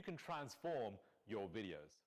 you can transform your videos.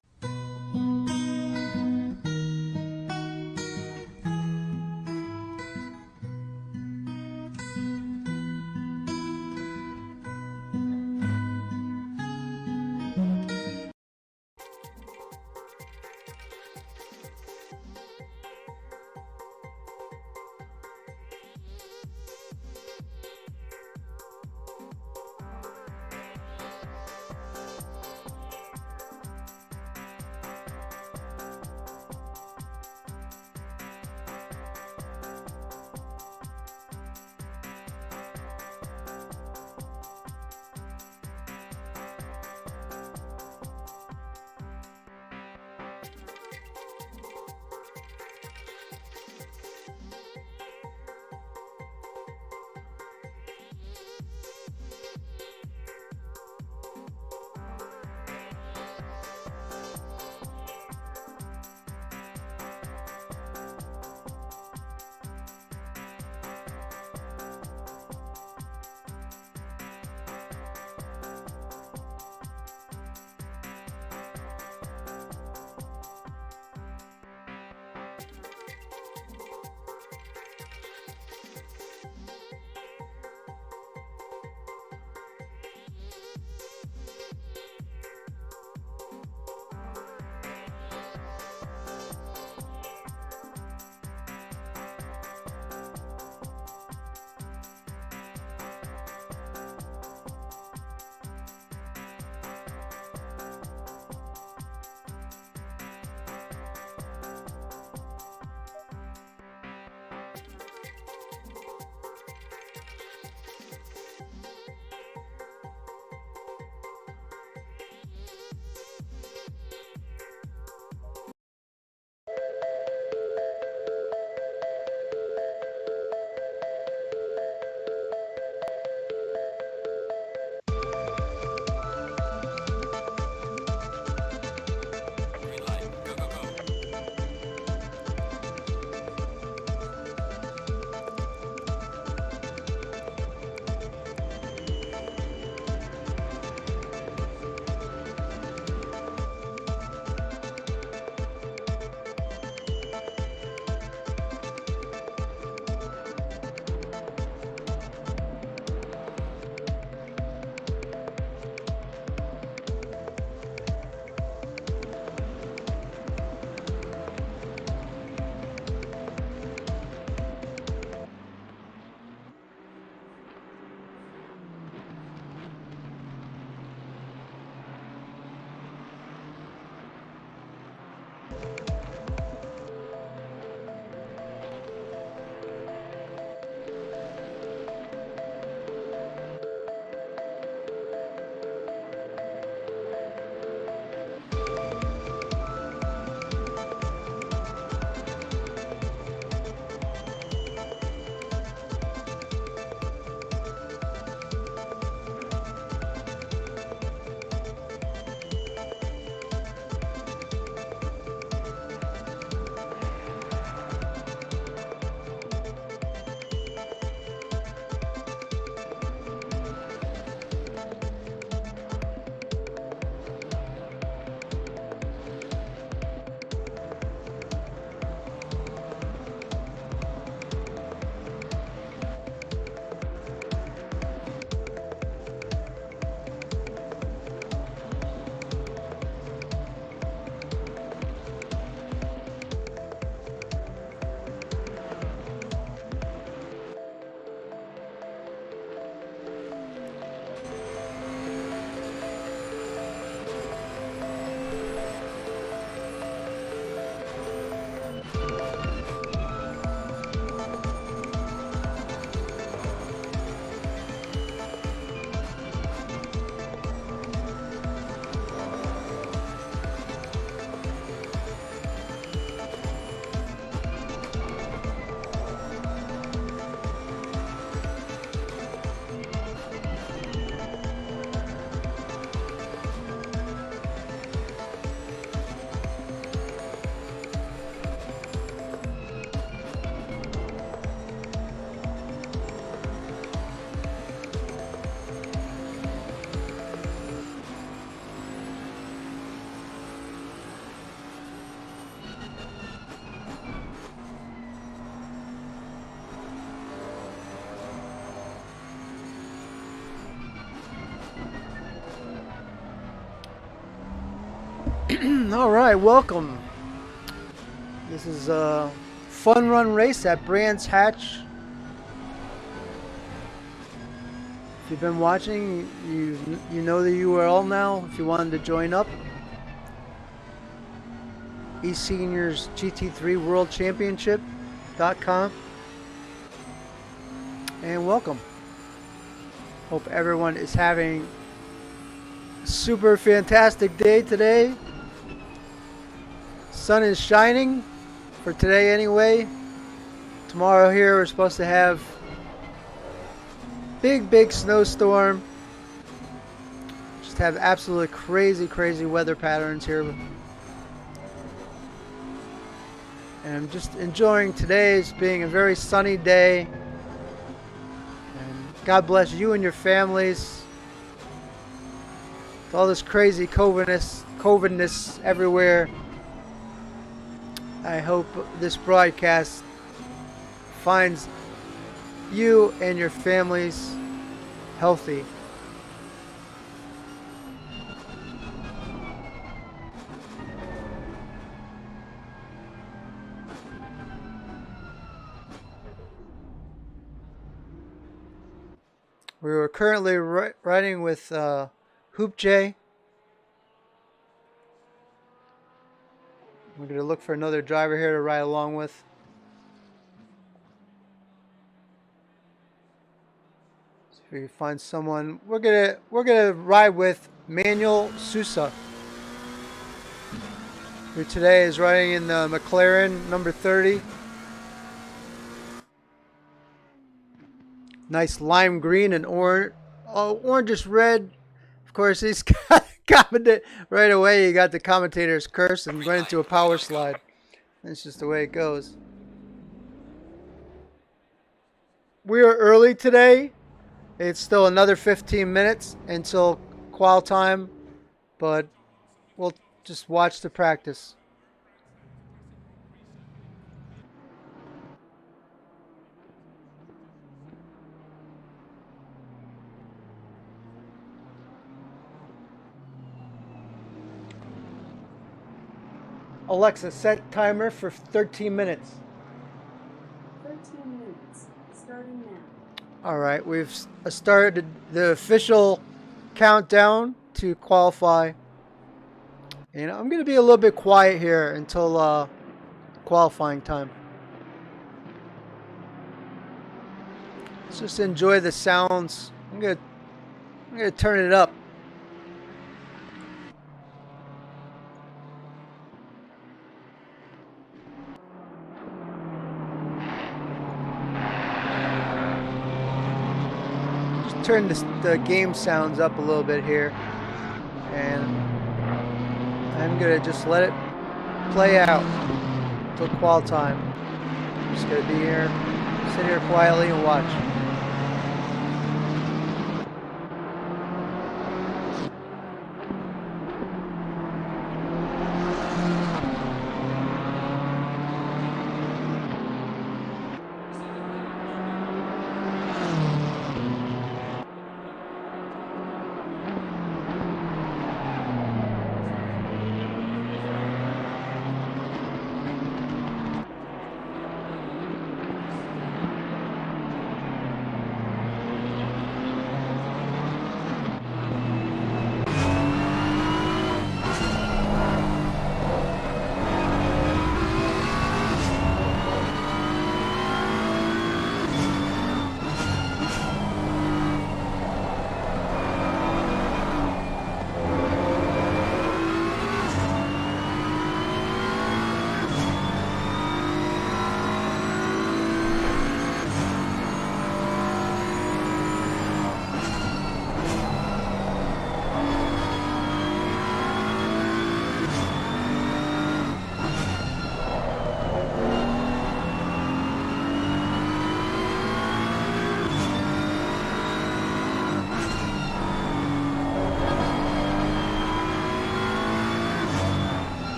All right, welcome. This is a fun run race at Brands Hatch. If you've been watching, you know the URL now. If you wanted to join up, eseniors GT3 World Championship.com, and welcome. Hope everyone is having a super fantastic day today. Sun is shining for today anyway. Tomorrow here we're supposed to have big snowstorm. Just have absolutely crazy weather patterns here. And I'm just enjoying today as being a very sunny day. And God bless you and your families. With all this crazy COVIDness everywhere. I hope this broadcast finds you and your families healthy. We were currently riding with Hoop J. We're going to look for another driver here to ride along with. See if we can find someone. We're gonna ride with Manuel Sousa, who today is riding in the McLaren number 30. Nice lime green and orange. Oh, orangish red. Of course, he's commented right away. He got the commentator's curse and went into a power slide. That's just the way it goes. We are early today. It's still another 15 minutes until qual time, but we'll just watch the practice. Alexa, set timer for 13 minutes. 13 minutes, starting now. All right, we've started the official countdown to qualify. And I'm going to be a little bit quiet here until qualifying time. Let's just enjoy the sounds. I'm gonna turn it up. Turn the game sounds up a little bit here, and I'm gonna just let it play out till qual time. I'm just gonna be here, sit here quietly and watch.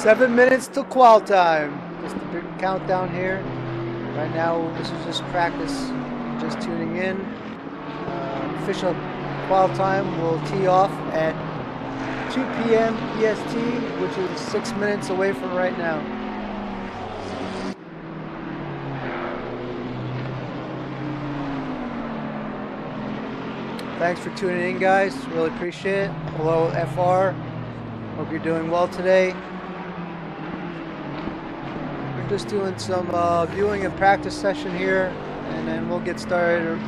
7 minutes till qual time. Just a big countdown here. Right now, this is just practice. Just tuning in. Official qual time will tee off at 2 p.m. EST, which is 6 minutes away from right now. Thanks for tuning in, guys. Really appreciate it. Hello, FR. Hope you're doing well today. We're just doing some viewing and practice session here, and then we'll get started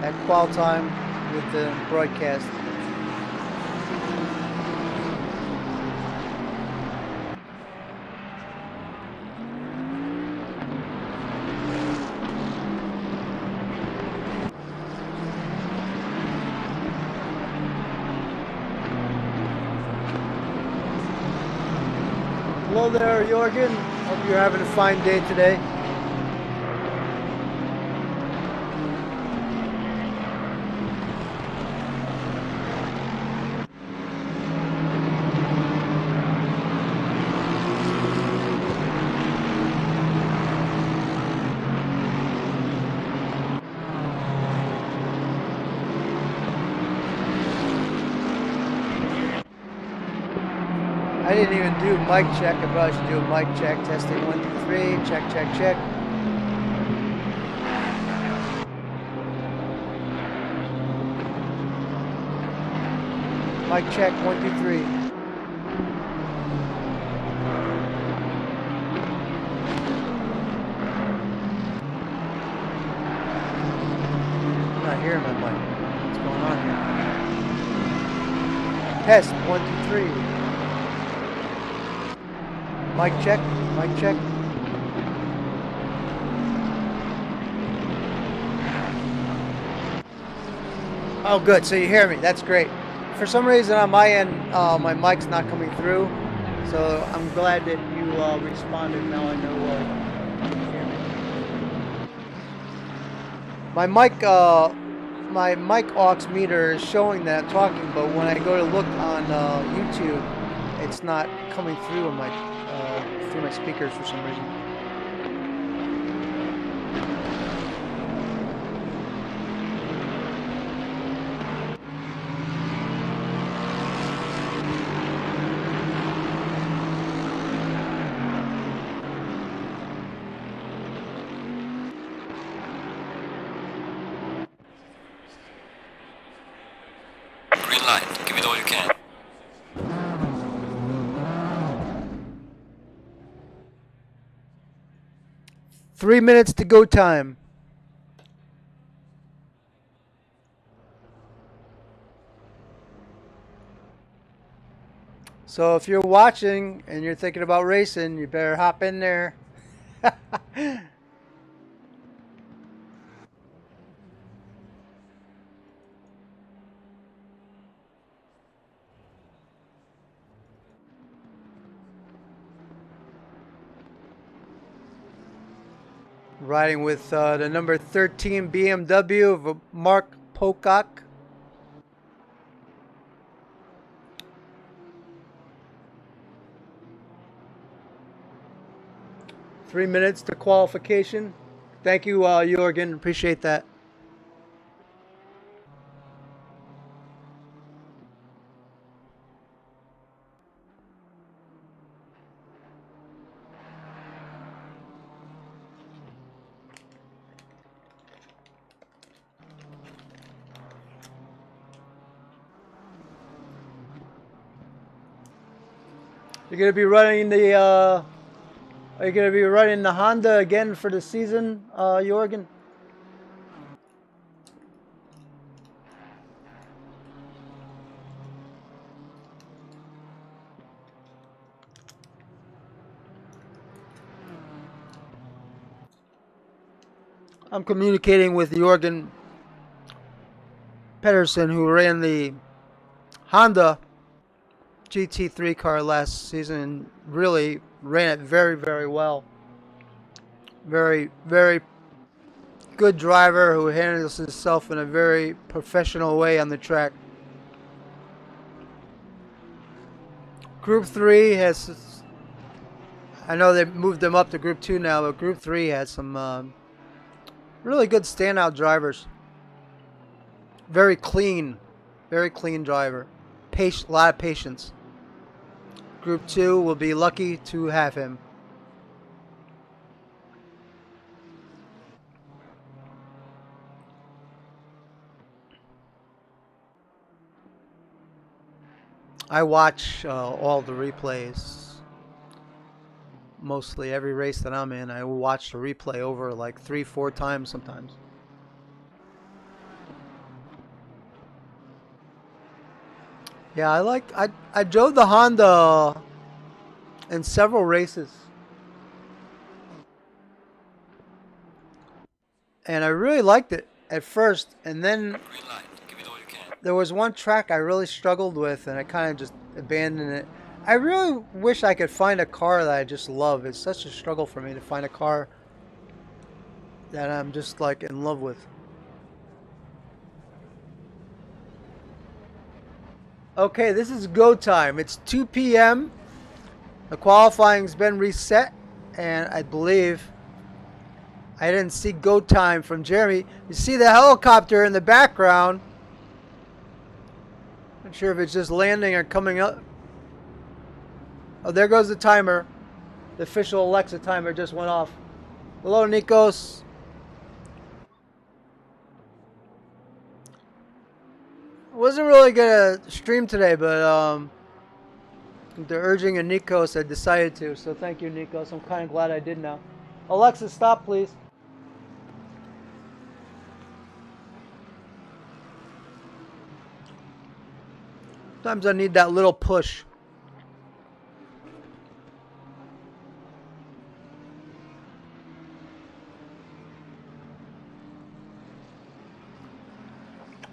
at qual time with the broadcast. Hello there, Jorgen. Hope you're having a fine day today. I didn't even do mic check. I probably should do a mic check. Testing 1, 2, 3. Check, check, check. Mic check 1, 2, 3. I'm not hearing my mic. What's going on here? Test 1, 2, 3. Mic check, mic check. Oh, good. So you hear me. That's great. For some reason on my end, my mic's not coming through. So I'm glad that you responded. Now I know you can hear me. My mic aux meter is showing that I'm talking, but when I go to look on YouTube, it's not coming through on through my speakers for some reason. Green light, give it all you can. 3 minutes to go time. So if you're watching and you're thinking about racing, you better hop in there. Riding with the number 13 BMW of Mark Pocock. Three minutes to qualification. Thank you, Jorgen. Appreciate that. You're gonna be running the. Are you gonna be running the Honda again for the season, Jorgen? I'm communicating with Jorgen Pedersen, who ran the Honda GT3 car last season and really ran it very, very well. Very, very good driver who handles himself in a very professional way on the track. Group 3 has I know they moved them up to Group 2 now, but Group 3 had some really good standout drivers. Very clean driver. A lot of patience. Group 2 will be lucky to have him. I watch all the replays. Mostly every race that I'm in, I will watch the replay over like 3-4 times sometimes. Yeah, I drove the Honda in several races. And I really liked it at first, and then Green light. Give it all you can. there was one track I really struggled with, and I kind of just abandoned it. I really wish I could find a car that I just love. It's such a struggle for me to find a car that I'm just like in love with. Okay, this is go time. It's 2 p.m. The qualifying's been reset, and I believe I didn't see go time from Jeremy. You see the helicopter in the background. Not sure if it's just landing or coming up. Oh, there goes the timer. The official Alexa timer just went off. Hello, Nikos. Wasn't really gonna stream today, but the urging of Nikos, I decided to. So thank you, Nikos. I'm kind of glad I did now. Alexa, stop, please. Sometimes I need that little push.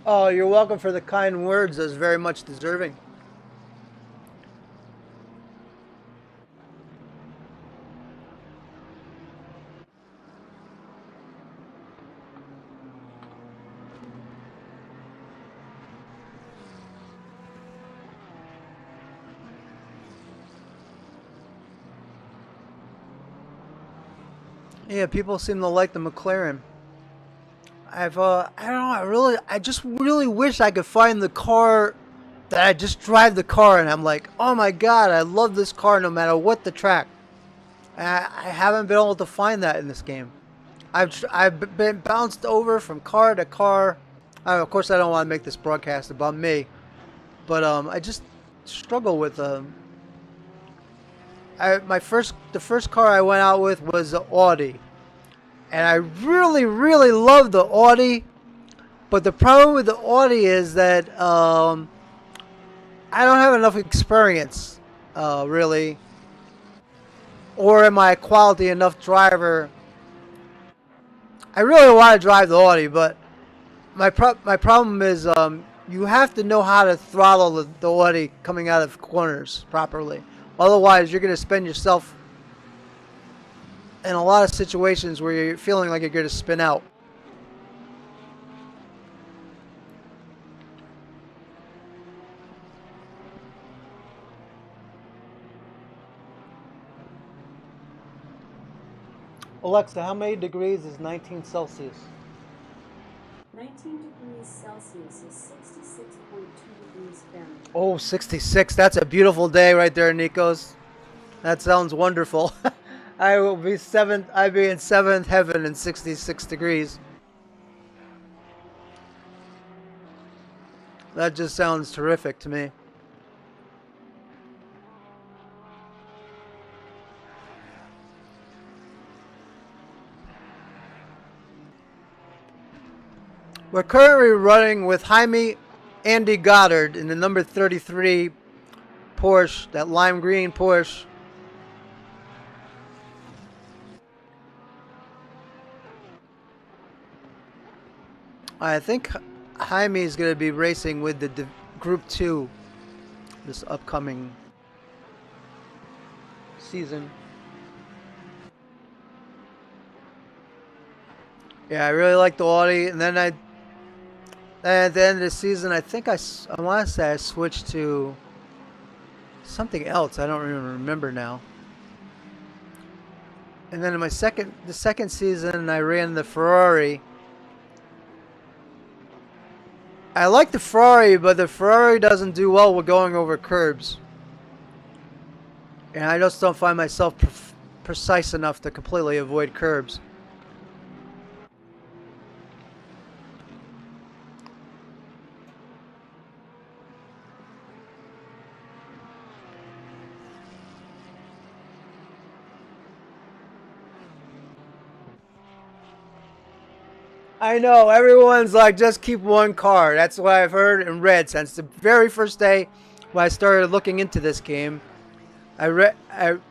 Oh, you're welcome for the kind words. That's very much deserving. Yeah, people seem to like the McLaren. I don't know, I just really wish I could find the car that I just drive the car and I'm like, oh my god, I love this car no matter what the track. I haven't been able to find that in this game. I've been bounced over from car to car. Of course, I don't want to make this broadcast about me, but I just struggle with the first car I went out with was the Audi. And I really, really love the Audi. But the problem with the Audi is that I don't have enough experience, really. Or am I a quality enough driver? I really want to drive the Audi, but my problem is you have to know how to throttle the Audi coming out of corners properly. Otherwise, you're going to spend yourself in a lot of situations where you're feeling like you're going to spin out. Alexa, how many degrees is 19 Celsius? 19 degrees Celsius is 66.2 degrees Fahrenheit. Oh, 66. That's a beautiful day right there, Nikos. That sounds wonderful. I'd be in seventh heaven in 66 degrees. That just sounds terrific to me. We're currently running with Jaime Andy Goddard in the number 33 Porsche, that lime green Porsche. I think Jaime is going to be racing with the Group 2 this upcoming season. Yeah, I really like the Audi. And then at the end of the season, I think I want to say I switched to something else. I don't even remember now. And then in the second season, I ran the Ferrari. I like the Ferrari, but the Ferrari doesn't do well with going over curbs. And I just don't find myself precise enough to completely avoid curbs. I know, everyone's like, just keep one car. That's what I've heard and read since the very first day when I started looking into this game. I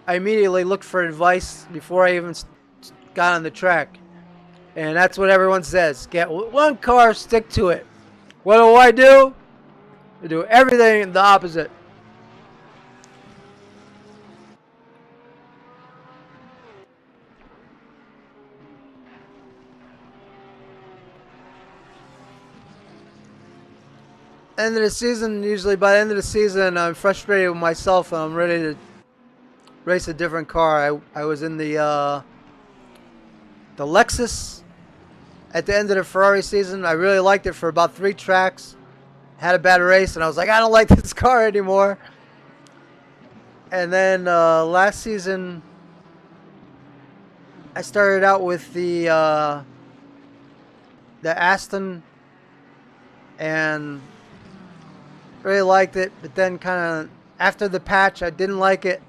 immediately looked for advice before I even got on the track. And that's what everyone says. Get one car, stick to it. What do? I do everything the opposite. End of the season, usually by the end of the season, I'm frustrated with myself and I'm ready to race a different car. I was in the Lexus at the end of the Ferrari season. I really liked it for about 3 tracks. Had a bad race and I was like, I don't like this car anymore. And then last season, I started out with the Aston and really liked it, but then kind of after the patch, I didn't like it.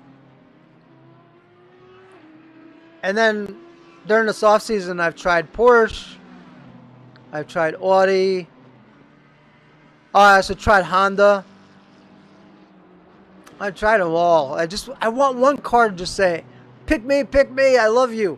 And then during this off season, I've tried Porsche, I've tried Audi. Oh, I also tried Honda. I tried them all. I want one car to just say, pick me, I love you.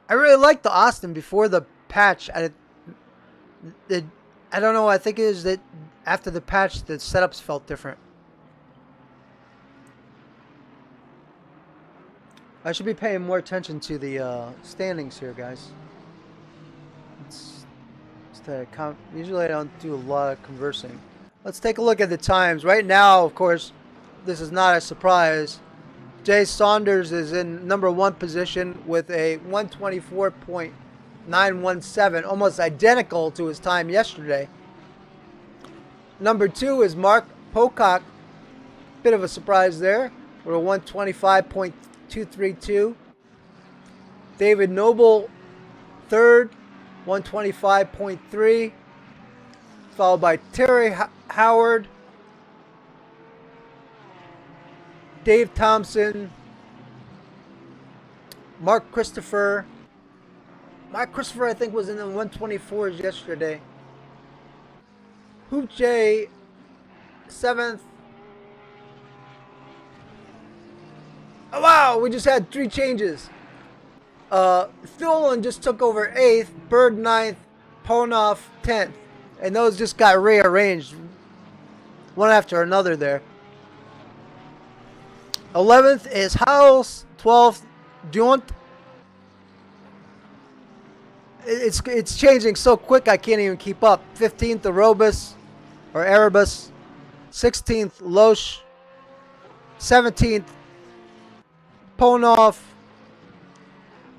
I really liked the Austin before the patch. I don't know. I think it is that after the patch, the setups felt different. I should be paying more attention to the standings here, guys. Usually I don't do a lot of conversing. Let's take a look at the times. Right now, of course, this is not a surprise. Jay Saunders is in number 1 position with a 124.917, almost identical to his time yesterday. Number 2 is Mark Pocock. Bit of a surprise there with a 125.232. David Noble, 3rd, 125.3. Followed by Terry Howard, Dave Thompson, Mark Christopher. Mark Christopher, I think, was in the 124s yesterday. Hoop J, 7th. Oh, wow, we just had 3 changes. Thulin just took over 8th, Bird 9th, Ponoff 10th. And those just got rearranged one after another there. 11th is House, 12th, Dunt. It's changing so quick I can't even keep up. 15th, Erebus, 16th, Loesch, 17th, Ponoff,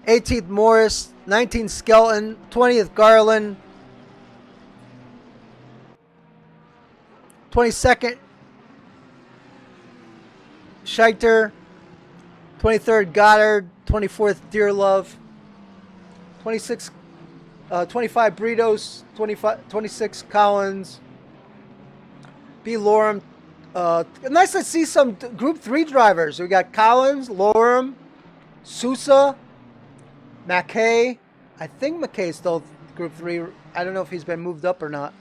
18th, Morris, 19th, Skelton, 20th, Garland, 22nd, Schechter, 23rd, Goddard, 24th, Dearlove, 25 Britos, 26 Collins, B. Lorem. Nice to see some Group 3 drivers. We got Collins, Lorem, Sousa, McKay. I think McKay's still Group 3. I don't know if he's been moved up or not.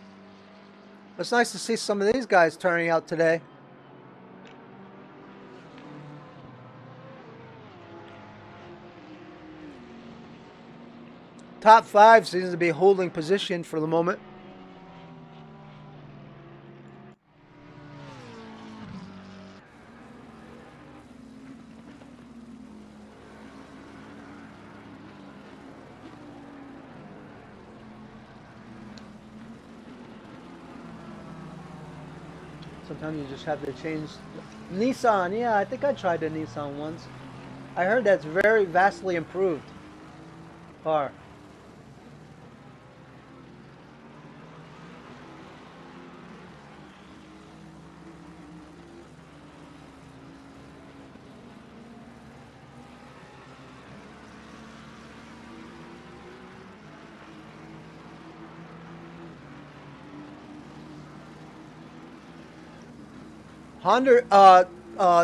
It's nice to see some of these guys turning out today. Top 5 seems to be holding position for the moment. sometimes you just have to change. Nissan, yeah, I think I tried the Nissan once. I heard that's very vastly improved car.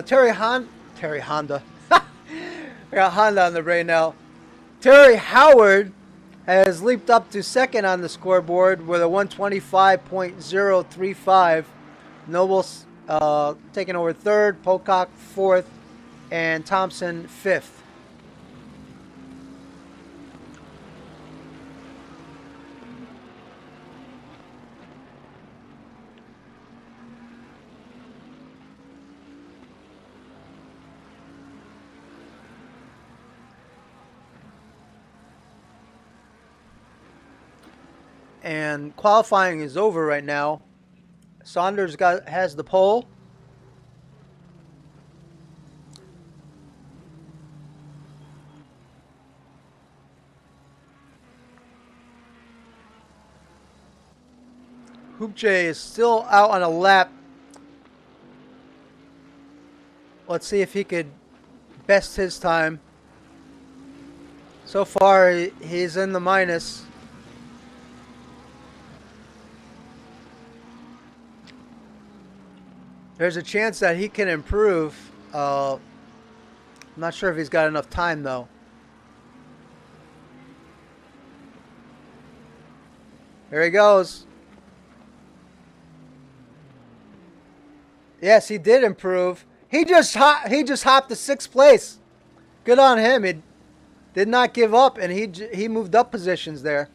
Terry Honda. I got Honda on the brain now. Terry Howard has leaped up to second on the scoreboard with a 125.035. Nobles taking over third, Pocock fourth, and Thompson fifth. And qualifying is over right now. Saunders has the pole. Hoop J is still out on a lap. Let's see if he could best his time. So far, he's in the minus. There's a chance that he can improve. I'm not sure if he's got enough time, though. Here he goes. Yes, he did improve. He just hopped to sixth place. Good on him. He did not give up, and he moved up positions there.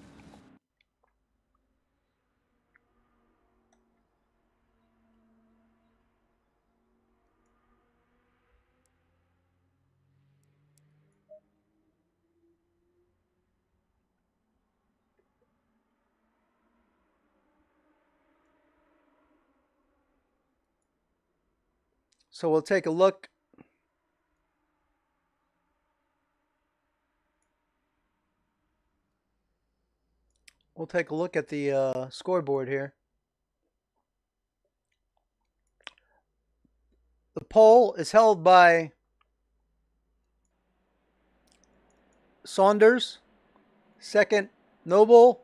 So we'll take a look. We'll take a look at the scoreboard here. The pole is held by Saunders. Second, Noble.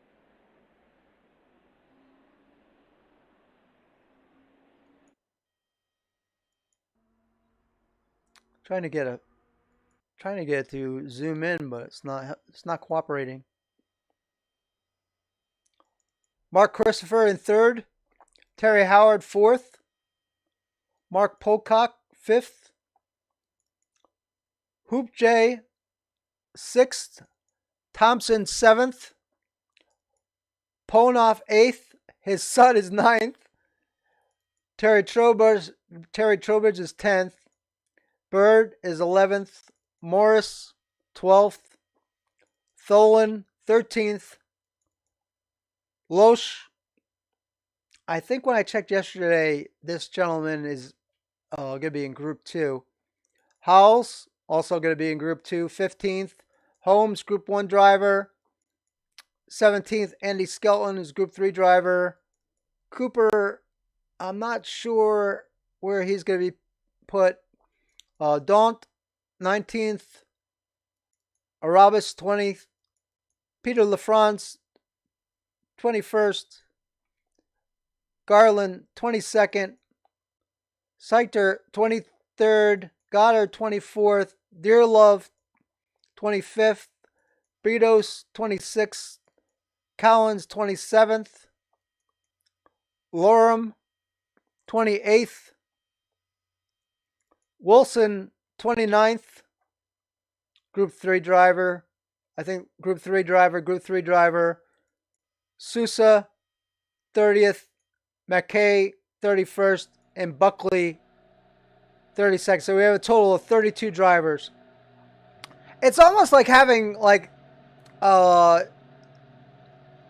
Trying to get it to zoom in, but it's not cooperating. Mark Christopher in third, Terry Howard fourth, Mark Pocock fifth, Hoop J sixth, Thompson seventh, Ponoff eighth, his son is ninth, Terry Trowbridge is 10th, Bird is 11th, Morris 12th, Tholen 13th, Loesch, I think when I checked yesterday, this gentleman is going to be in Group 2. Howells, also going to be in Group 2, 15th. Holmes, Group 1 driver. 17th, Andy Skelton is Group 3 driver. Cooper, I'm not sure where he's going to be put. Daunt, 19th. Arabas, 20th. Peter LaFrance, 21st. Garland, 22nd. Seiter, 23rd. Goddard, 24th. Dearlove, 25th. Britos, 26th. Collins, 27th. Lorem, 28th. Wilson, 29th. Group 3 driver. I think Group 3 driver. Sousa, 30th. McKay, 31st. And Buckley, 32nd. So we have a total of 32 drivers. It's almost like having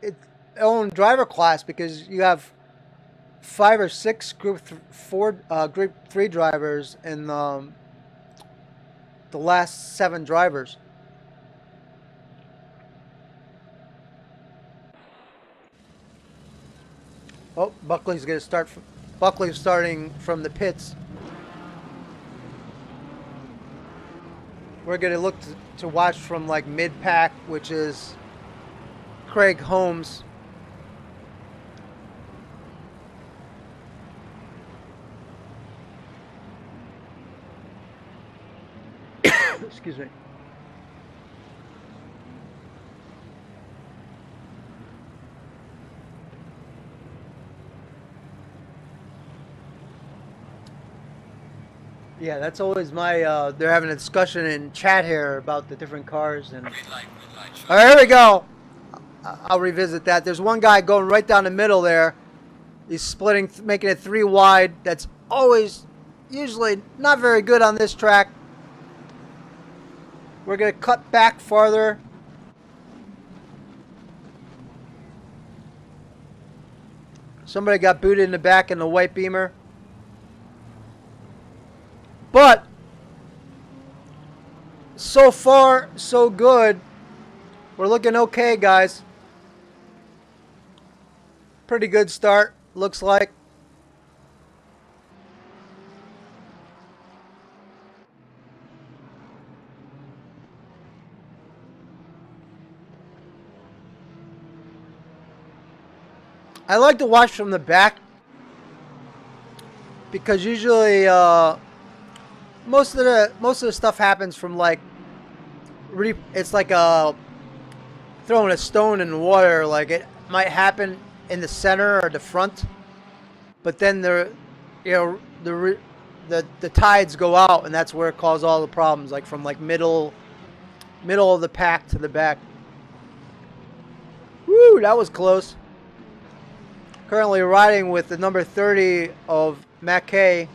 its own driver class, because you have 5 or 6 group 3 drivers in the last 7 drivers. Oh, Buckley's going to start. Buckley's starting from the pits. We're going to look to watch from like mid-pack, which is Craig Holmes. Excuse me. Yeah, that's always my, they're having a discussion in chat here about the different cars. And Green light, all right, here we go. I'll revisit that. There's one guy going right down the middle there. He's splitting, making it 3 wide. That's always, usually not very good on this track. We're going to cut back farther. Somebody got booted in the back in the white Beamer. But so far, so good. We're looking okay, guys. Pretty good start, looks like. I like to watch from the back because usually most of the stuff happens from like it's like throwing a stone in the water. Like it might happen in the center or the front, but then the tides go out, and that's where it causes all the problems. Like from like middle of the pack to the back. Woo, that was close. Currently riding with the number 30 of Mackay.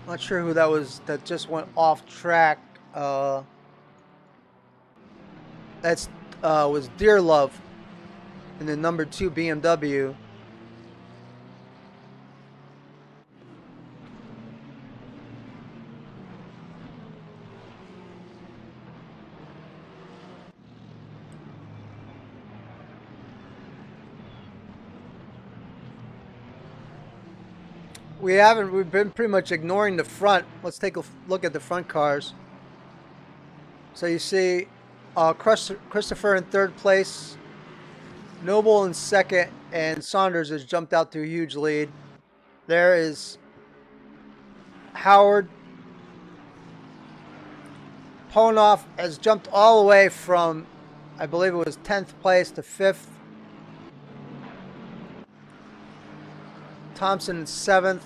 Not sure who that was that just went off track. That's was Dear Love in the number 2 BMW. We've been pretty much ignoring the front. Let's take a look at the front cars. So you see Christopher in 3rd place, Noble in 2nd, and Saunders has jumped out to a huge lead. There is Howard. Ponoff has jumped all the way from, I believe it was 10th place to 5th. Thompson in 7th.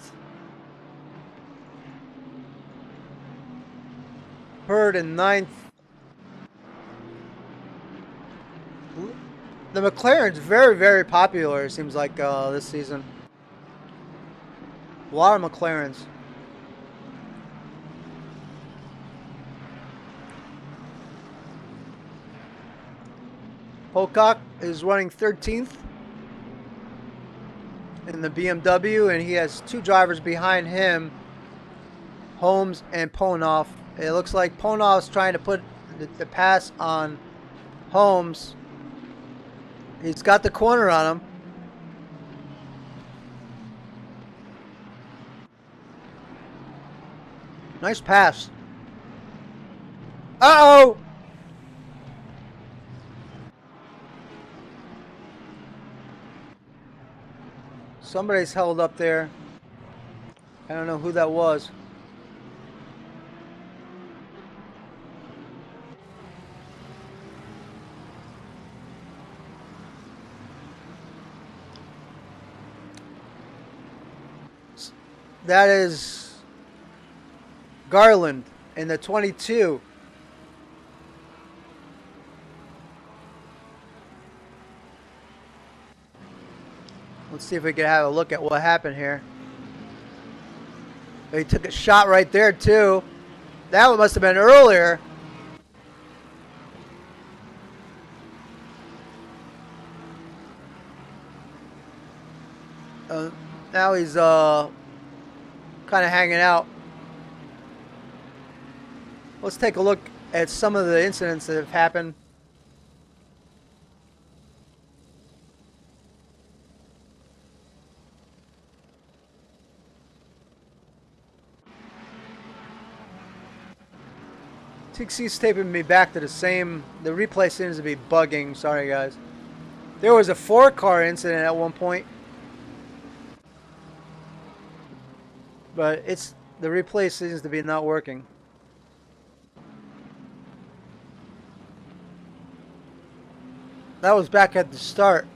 Bird in 9th. The McLaren's very, very popular, it seems like, this season. A lot of McLarens. Pocock is running 13th. In the BMW, and he has 2 drivers behind him, Holmes and Ponoff. It looks like Ponoff's trying to put the pass on Holmes. He's got the corner on him. Nice pass. Uh-oh! Somebody's held up there. I don't know who that was. That is Garland in the 22. Let's see if we can have a look at what happened here. He took a shot right there, too. That one must have been earlier. Now he's kind of hanging out. Let's take a look at some of the incidents that have happened. TXC's taping me back to the same. The replay seems to be bugging. Sorry, guys. There was a 4-car incident at one point, but the replay seems to be not working. That was back at the start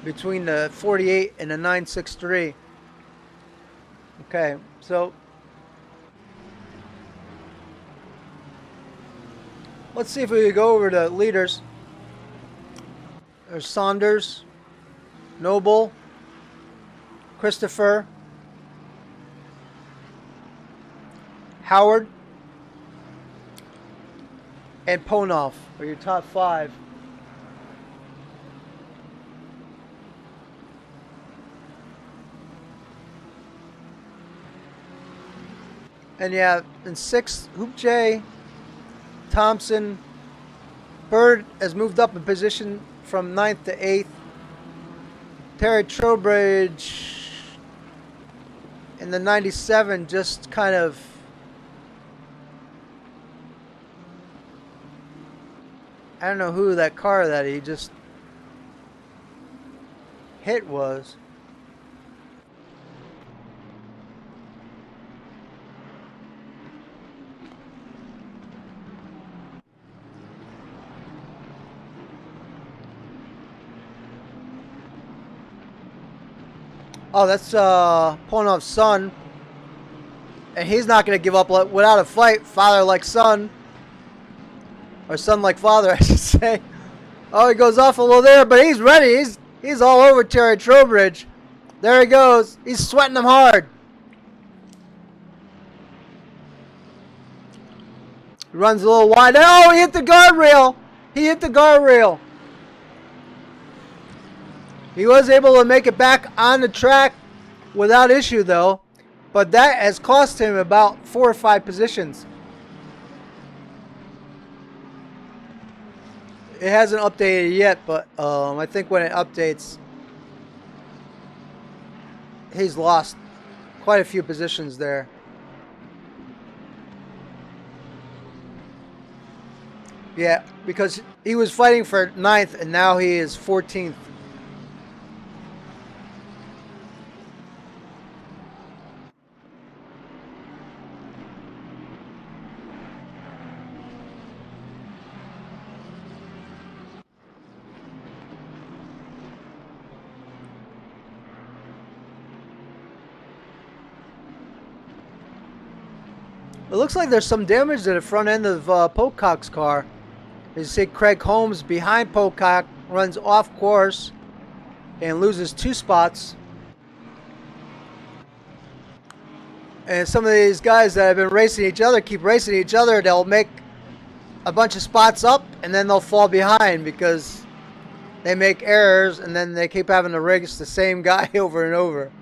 between the 48 and the 963. Okay, so let's see if we can go over the leaders. There's Saunders, Noble, Christopher, Howard, and Ponov are your top 5. And yeah, in 6th, Hoop J, Thompson. Bird has moved up a position from 9th to 8th. Terry Trowbridge in the 97 just kind of I don't know who that car that he just hit was. Oh, that's Ponov's son. And he's not going to give up without a fight. Father like son. Or son like father, I should say. Oh, he goes off a little there, but he's ready. He's all over Terry Trowbridge. There he goes. He's sweating him hard. He runs a little wide. Oh, he hit the guardrail. He hit the guardrail. He was able to make it back on the track without issue, though. But that has cost him about 4 or 5 positions. It hasn't updated yet, but I think when it updates, he's lost quite a few positions there. Yeah, because he was fighting for 9th, and now he is 14th. It looks like there's some damage to the front end of Pocock's car. You see Craig Holmes behind Pocock, runs off course and loses 2 spots. And some of these guys that have been racing each other keep racing each other. They'll make a bunch of spots up and then they'll fall behind because they make errors and then they keep having to race the same guy over and over.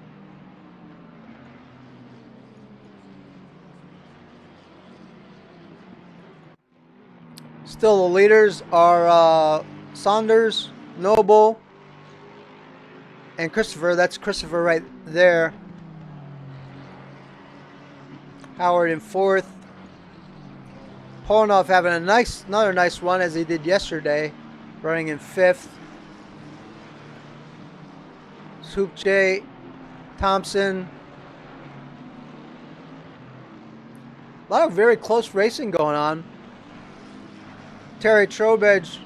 Still the leaders are Saunders, Noble, and Christopher. That's Christopher right there. Howard in 4th. Polnoff having another nice run as he did yesterday, running in 5th. Swoop J, Thompson. A lot of very close racing going on. Terry Trowbridge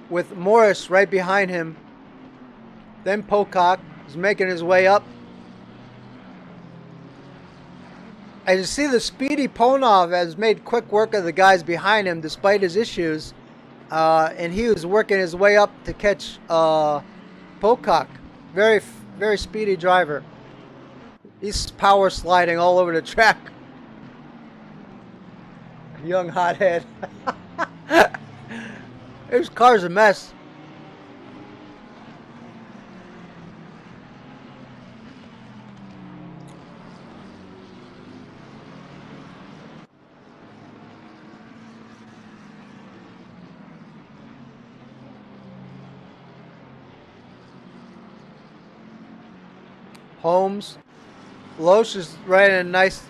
with Morris right behind him. Then Pocock is making his way up. As you see, the speedy Ponov has made quick work of the guys behind him despite his issues. And he was working his way up to catch Pocock. Very, very speedy driver. He's power sliding all over the track. Young hothead. His car's a mess. Holmes. Loesch is riding a nice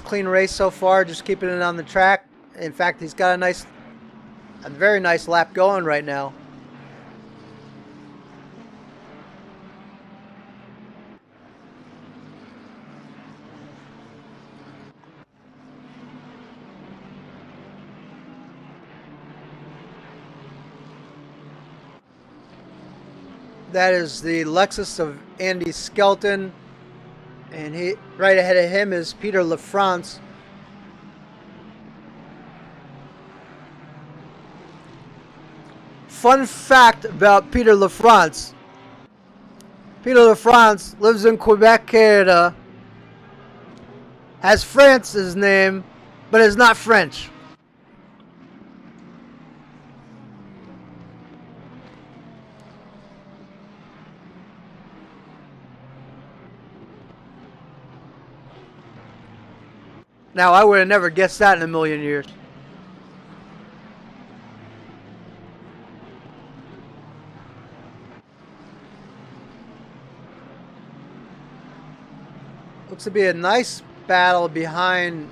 clean race so far, just keeping it on the track. In fact, he's got a very nice lap going right now. That is the Lexus of Andy Skelton, and right ahead of him is Peter LaFrance. Fun fact about Peter LaFrance. Peter LaFrance lives in Quebec, Canada, has France as his name, but is not French. Now, I would have never guessed that in a million years. Looks to be a nice battle behind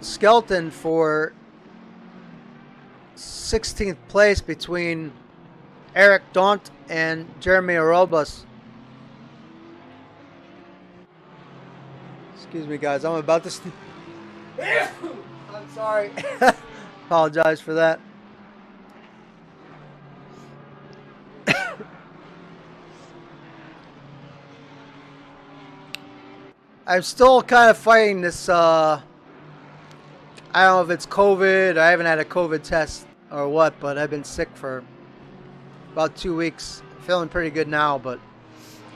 Skelton for 16th place between Eric Daunt and Jeremy Arobas. Excuse me, guys. I'm about to... I'm sorry. Apologize for that. I'm still kind of fighting this, I don't know if it's COVID. I haven't had a COVID test or what, but I've been sick for about 2 weeks. Feeling pretty good now, but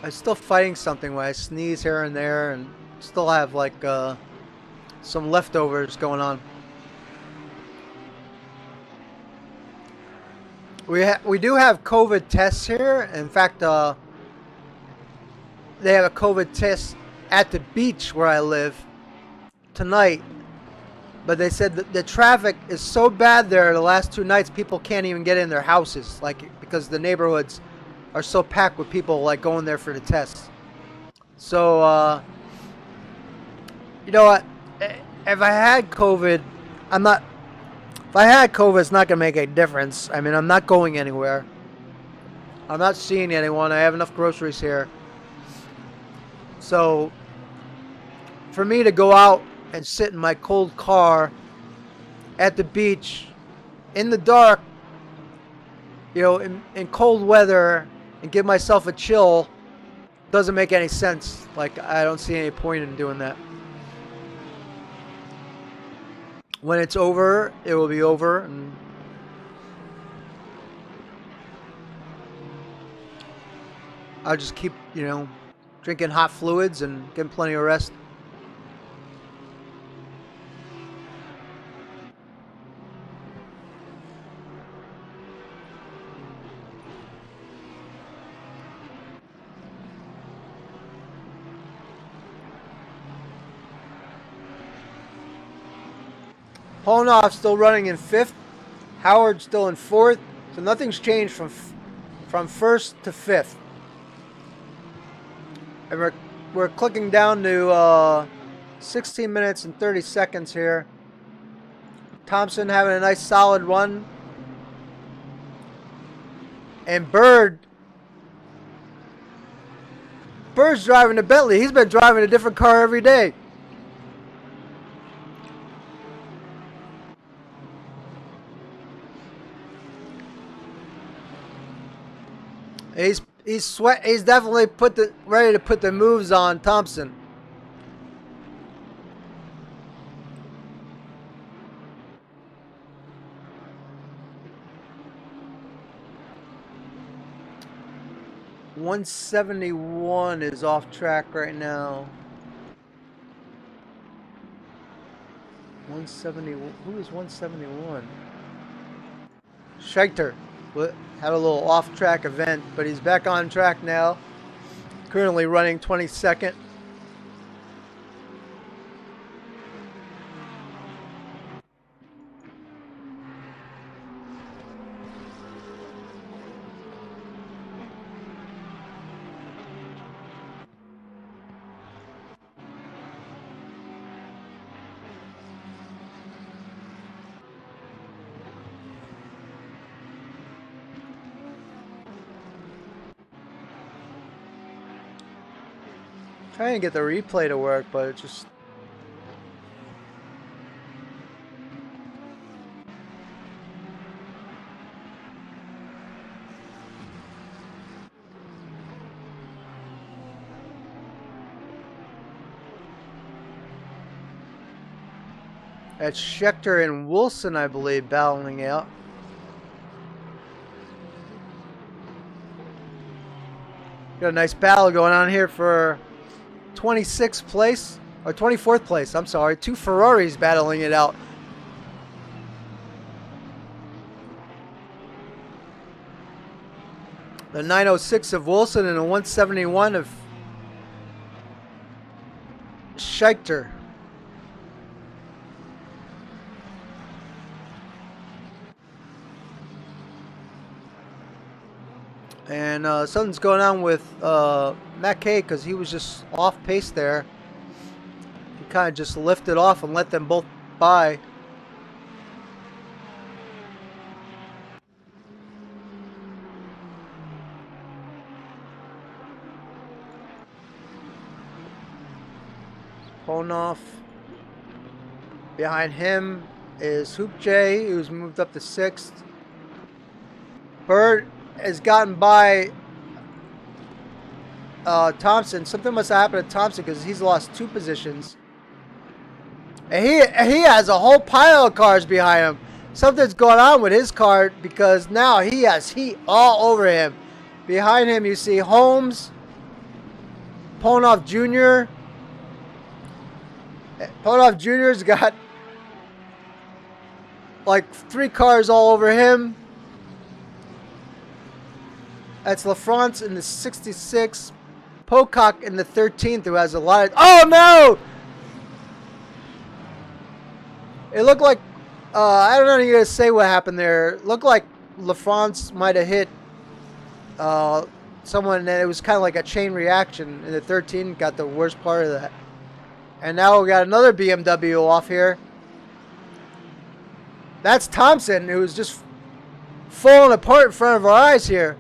I'm still fighting something where I sneeze here and there and still have like some leftovers going on. We do have COVID tests here. In fact, they have a COVID test at the beach where I live tonight. But they said that the traffic is so bad there the last 2 nights, people can't even get in their houses, like, because the neighborhoods are so packed with people like going there for the tests. So, you know what? If I had COVID, if I had COVID, it's not going to make a difference. I mean, I'm not going anywhere. I'm not seeing anyone. I have enough groceries here. So, for me to go out and sit in my cold car at the beach in the dark, you know, in cold weather and give myself a chill doesn't make any sense. Like, I don't see any point in doing that. When it's over, it will be over. And I'll just keep, you know, drinking hot fluids and getting plenty of rest. Polnoff still running in 5th. Howard still in 4th. So nothing's changed from 1st to 5th. And we're clicking down to 16 minutes and 30 seconds here. Thompson having a nice solid run. And Bird's driving a Bentley. He's been driving a different car every day. He's definitely ready to put the moves on Thompson. .171 is off track right now. 170. Who is 171? Schechter had a little off-track event, but he's back on track now. Currently running 22nd. Trying to get the replay to work, but it just... That's Schechter and Wilson, I believe, battling out. Got a nice battle going on here for 26th place, or 24th place, I'm sorry. Two Ferraris battling it out. The 906 of Wilson and the 171 of Schechter. And something's going on with Matt Kay because he was just off pace there. He kind of just lifted off and let them both by. Ponoff. Behind him is Hoop J, who's moved up to 6th. Bird has gotten by Thompson. Something must have happened to Thompson because he's lost 2 positions. And he has a whole pile of cars behind him. Something's going on with his car because now he has heat all over him. Behind him you see Holmes, Ponoff Jr. Ponoff Jr.'s got like 3 cars all over him. That's LaFrance in the 66. Pocock in the 13th, who has a lot of... Oh, no! It looked like... I don't know if you're going to say what happened there. It looked like LaFrance might have hit someone, and it was kind of like a chain reaction. And the 13 got the worst part of that. And now we got another BMW off here. That's Thompson, who's just falling apart in front of our eyes here.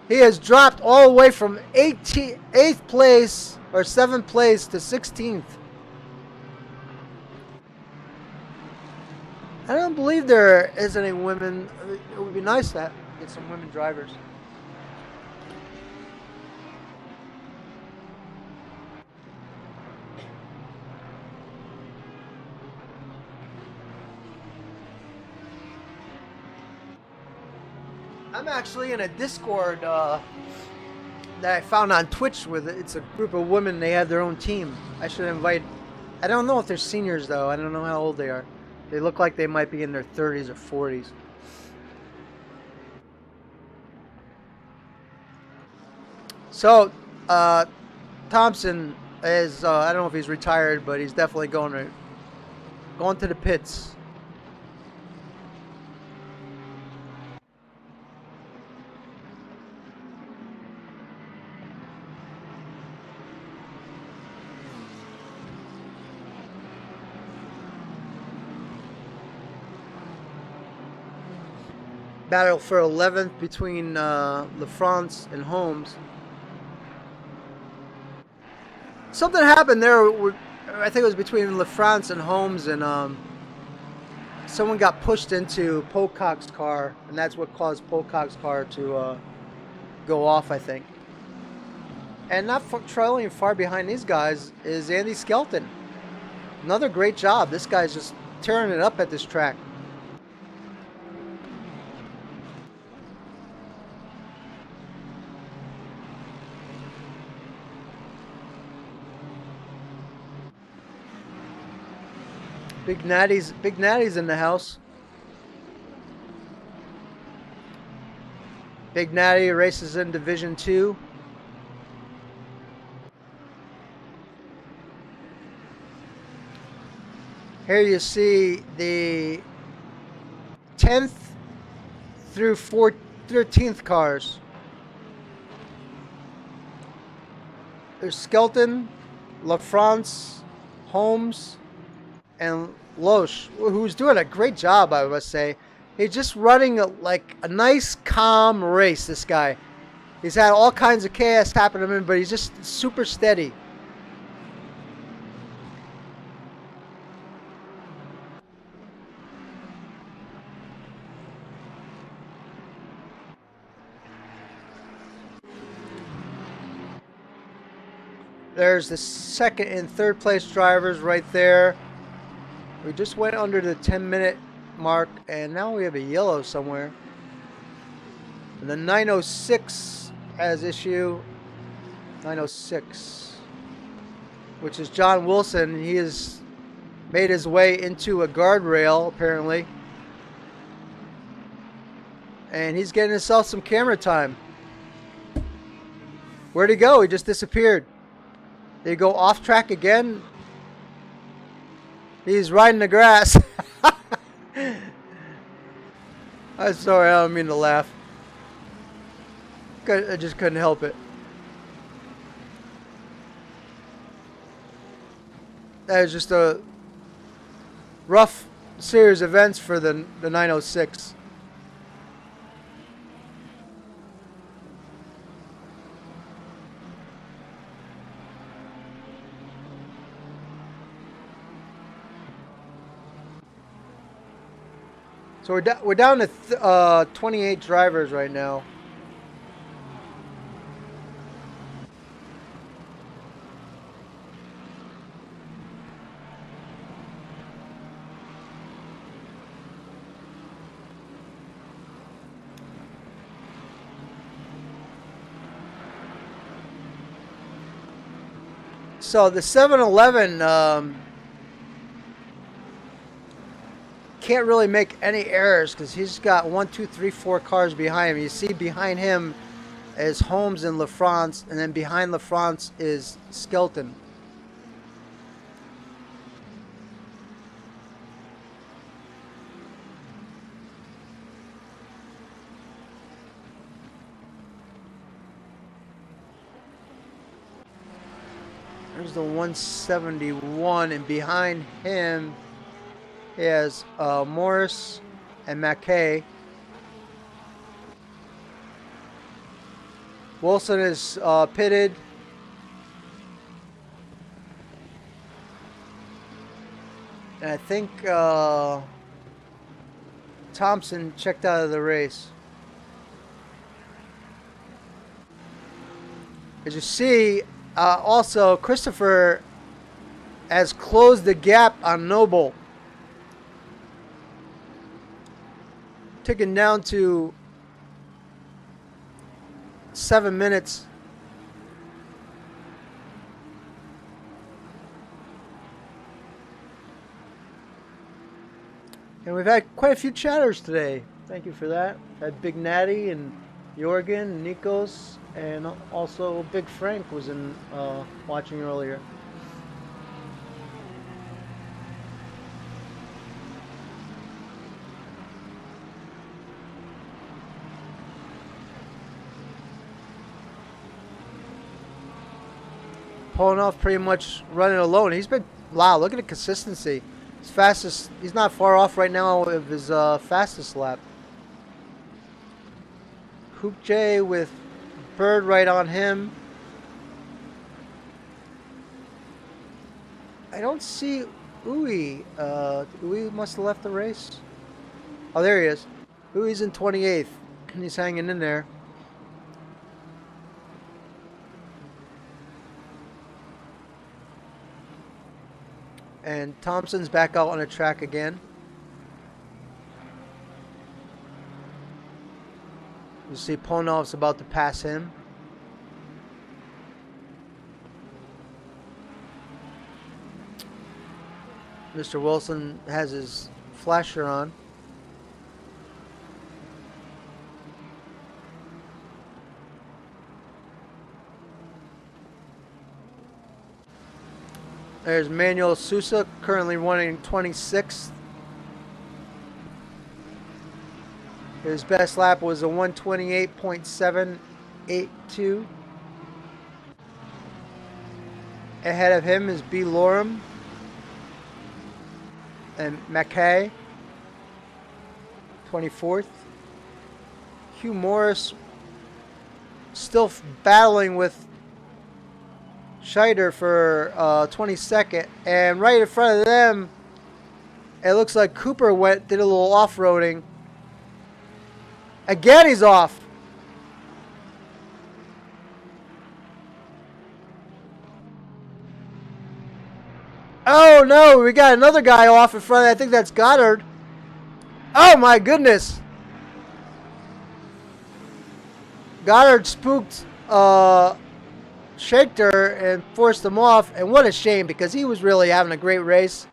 He has dropped all the way from 8th place or 7th place to 16th. I don't believe there is any women. It would be nice to get some women drivers. I'm actually in a Discord that I found on Twitch with it's a group of women. They have their own team. I should invite. I don't know if they're seniors though. I don't know how old they are. They look like they might be in their 30s or 40s. So Thompson is I don't know if he's retired, but he's definitely going to the pits. Battle for 11th between LaFrance and Holmes. Something happened there. I think it was between LaFrance and Holmes, and someone got pushed into Pocock's car, and that's what caused Pocock's car to go off, I think. And not trailing far behind these guys is Andy Skelton. Another great job. This guy's just tearing it up at this track. Big Natty's in the house. Big Natty races in Division 2. Here you see the 10th through 13th cars. There's Skelton, LaFrance, Holmes, and Loesch, who's doing a great job, I must say. He's just running like a nice, calm race, this guy. He's had all kinds of chaos happen to him, but he's just super steady. There's the second and third place drivers right there. We just went under the 10-minute mark, and now we have a yellow somewhere. And the 906 has issue. 906, which is John Wilson. He has made his way into a guardrail, apparently. And he's getting himself some camera time. Where'd he go? He just disappeared. Did he go off track again? He's riding the grass. I'm sorry, I don't mean to laugh. I just couldn't help it. That was just a rough series of events for the 906. So we're down to 28 drivers right now. So the 7-Eleven can't really make any errors because he's got 1, 2, 3, 4 cars behind him. You see behind him is Holmes and LaFrance, and then behind LaFrance is Skelton. There's the 171, and behind him is Morris and Mackay. Wilson is pitted. And I think Thompson checked out of the race. As you see, also Christopher has closed the gap on Noble. Taken down to 7 minutes. And we've had quite a few chatters today. Thank you for that. Had Big Natty and Jorgen and Nikos, and also Big Frank was in watching earlier. Pulling off pretty much running alone. He's been, wow, look at the consistency. His fastest, he's not far off right now of his fastest lap. Hoop J with Bird right on him. I don't see Uwe. Uwe must have left the race. Oh, there he is. Uwe's in 28th. He's hanging in there. And Thompson's back out on the track again. You see Ponov's about to pass him. Mr. Wilson has his flasher on. There's Manuel Sousa, currently running 26th. His best lap was a 128.782. Ahead of him is B. Lorem and Mackay, 24th. Hugh Morris still battling with Scheider for 22nd, and right in front of them, it looks like Cooper did a little off-roading. Again, he's off. Oh no, we got another guy off in front. I think that's Goddard. Oh my goodness. Goddard spooked Schechter and forced him off. And what a shame, because he was really having a great race.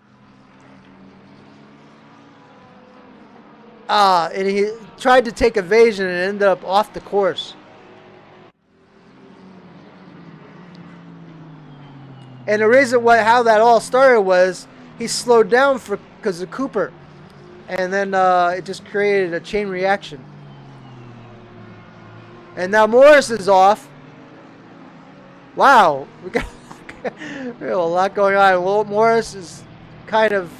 And he tried to take evasion and ended up off the course. And the reason how that all started was he slowed down because of Cooper. And then it just created a chain reaction. And now Morris is off. Wow. We got a lot going on. Well, Morris is kind of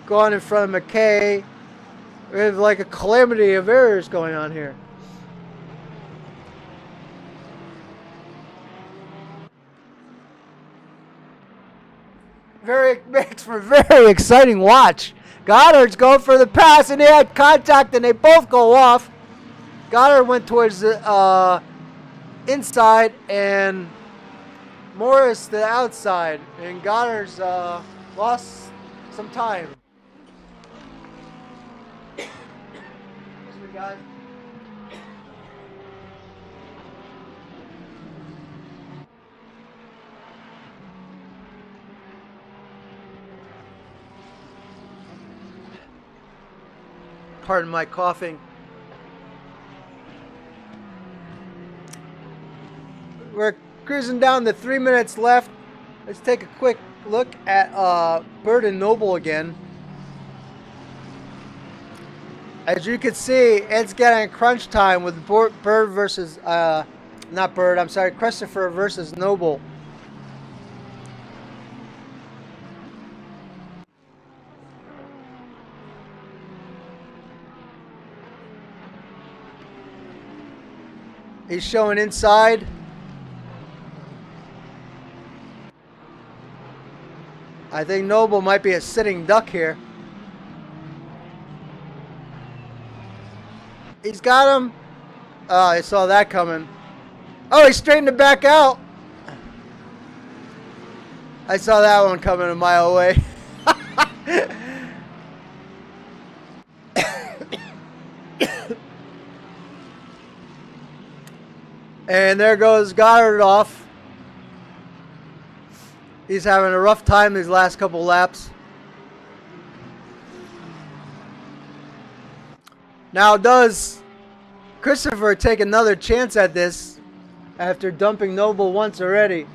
gone in front of McKay. We have like a calamity of errors going on here. Makes for a very exciting watch. Goddard's going for the pass, and they had contact, and they both go off. Goddard went towards the inside, and Morris the outside, and Goddard's lost some time. Excuse me, guys. Pardon my coughing. We're cruising down to 3 minutes left. Let's take a quick look at Bird and Noble again. As you can see, it's getting crunch time with Bird versus, not Bird, I'm sorry, Christopher versus Noble. He's showing inside. I think Noble might be a sitting duck here. He's got him. Oh, I saw that coming. Oh, he straightened it back out. I saw that one coming a mile away. And there goes Goddard off. He's having a rough time these last couple laps. Now, does Christopher take another chance at this after dumping Noble once already?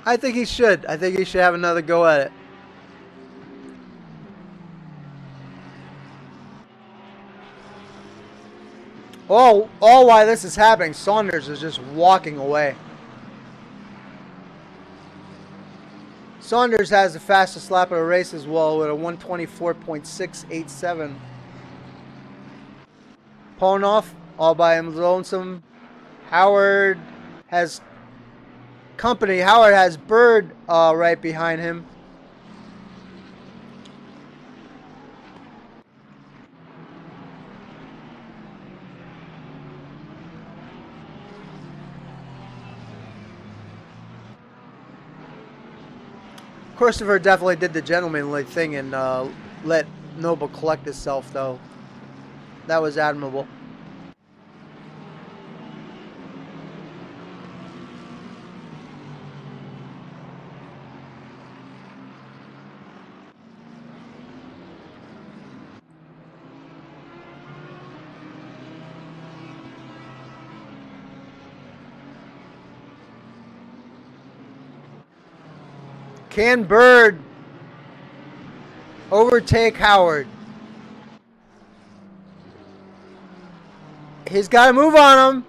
I think he should. I think he should have another go at it. All while this is happening, Saunders is just walking away. Saunders has the fastest lap of the race as well with a 124.687. Ponoff all by him lonesome. Howard has company. Howard has Bird right behind him. Christopher definitely did the gentlemanly thing and let Noble collect himself, though. That was admirable. Can Bird overtake Howard? He's got to move on him.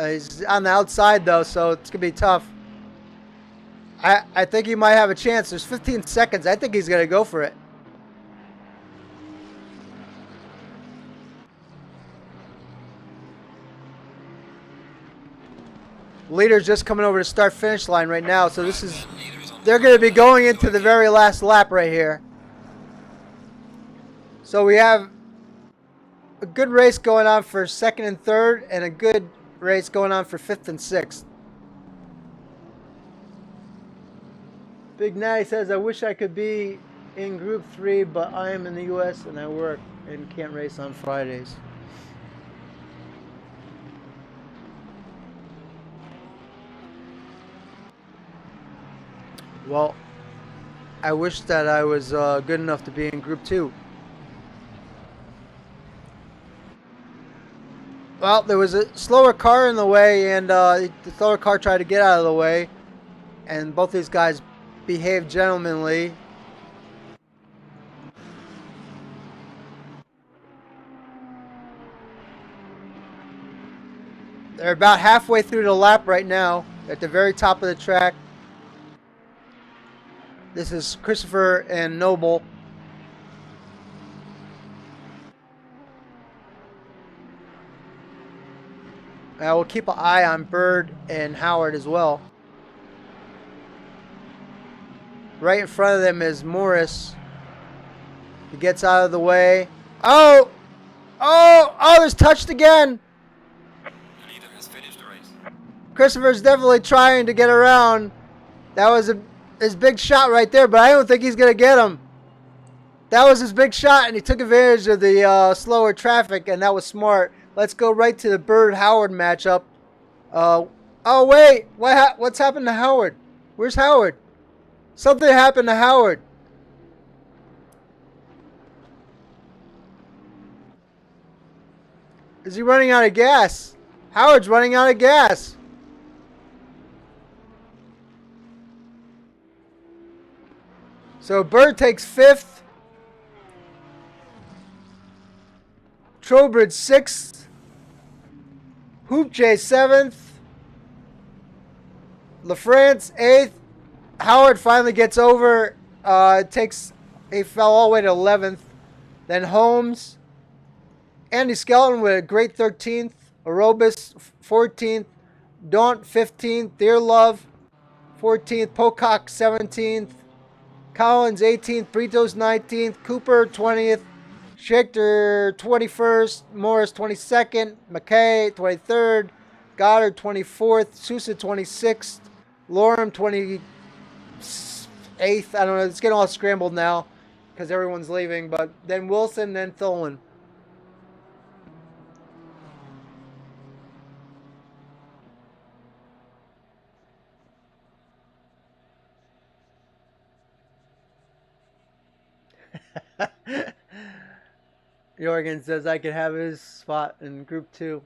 He's on the outside, though, so it's going to be tough. I think he might have a chance. There's 15 seconds. I think he's going to go for it. Leader's just coming over to start finish line right now. So this is, they're going to be going into the very last lap right here. So we have a good race going on for second and third, and a good race going on for fifth and sixth. Big Natty says, I wish I could be in Group 3, but I am in the U.S. and I work and can't race on Fridays. Well, I wish that I was good enough to be in Group 2. Well, there was a slower car in the way, and the slower car tried to get out of the way, and both these guys behaved gentlemanly. They're about halfway through the lap right now, at the very top of the track. This is Christopher and Noble. I will keep an eye on Bird and Howard as well. Right in front of them is Morris. He gets out of the way. Oh! Oh! Oh, there's touched again! The leader has finished the race. Christopher's definitely trying to get around. That was his big shot right there, but I don't think he's going to get him. That was his big shot, and he took advantage of the slower traffic, and that was smart. Let's go right to the Bird-Howard matchup. Oh, wait. What's happened to Howard? Where's Howard? Something happened to Howard. Is he running out of gas? Howard's running out of gas. So Bird takes 5th. Trowbridge 6th. Hoop J 7th. LaFrance 8th. Howard finally gets over. He fell all the way to 11th. Then Holmes. Andy Skelton with a great 13th. Aerobus 14th. Daunt 15th. Dearlove 14th. Pocock 17th. Collins 18th. Britos 19th. Cooper 20th. Schechter 21st. Morris 22nd. McKay 23rd. Goddard 24th. Sousa 26th. Lorem 28th. I don't know. It's getting all scrambled now because everyone's leaving. But then Wilson, then Tholen. Jorgen says I could have his spot in Group 2.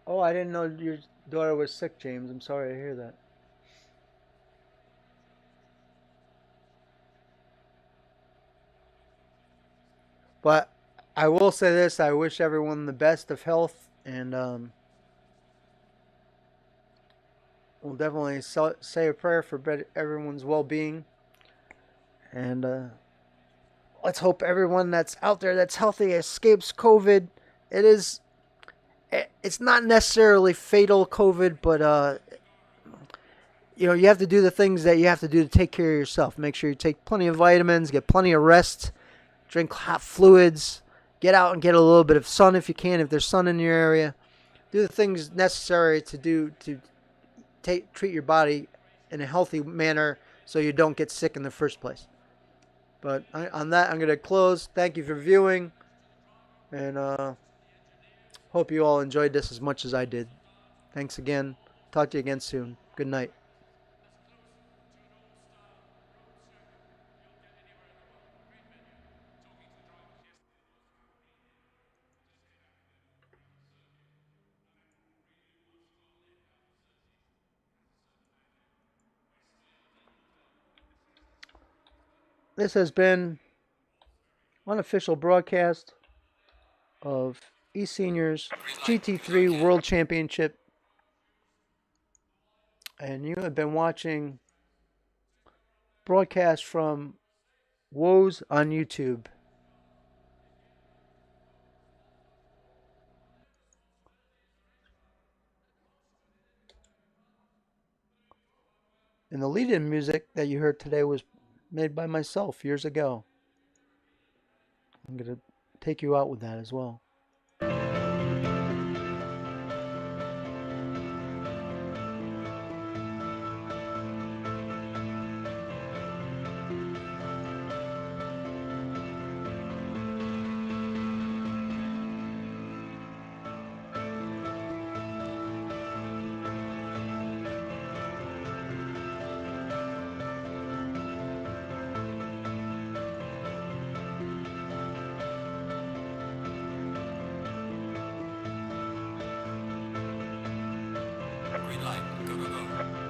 Oh, I didn't know your daughter was sick, James. I'm sorry to hear that. But I will say this. I wish everyone the best of health, and we'll definitely say a prayer for everyone's well-being. And let's hope everyone that's out there that's healthy escapes COVID. It's not necessarily fatal COVID, but you have to do the things that you have to do to take care of yourself. Make sure you take plenty of vitamins, get plenty of rest, drink hot fluids, get out and get a little bit of sun if you can, if there's sun in your area. Do the things necessary to do to treat your body in a healthy manner so you don't get sick in the first place. But on that, I'm going to close. Thank you for viewing, and hope you all enjoyed this as much as I did. Thanks again. Talk to you again soon. Good night. This has been unofficial broadcast of eseniors GT3 World Championship, and you have been watching broadcast from Woes on YouTube. And the lead-in music that you heard today was made by myself years ago. I'm going to take you out with that as well. Green light. Go, go, go.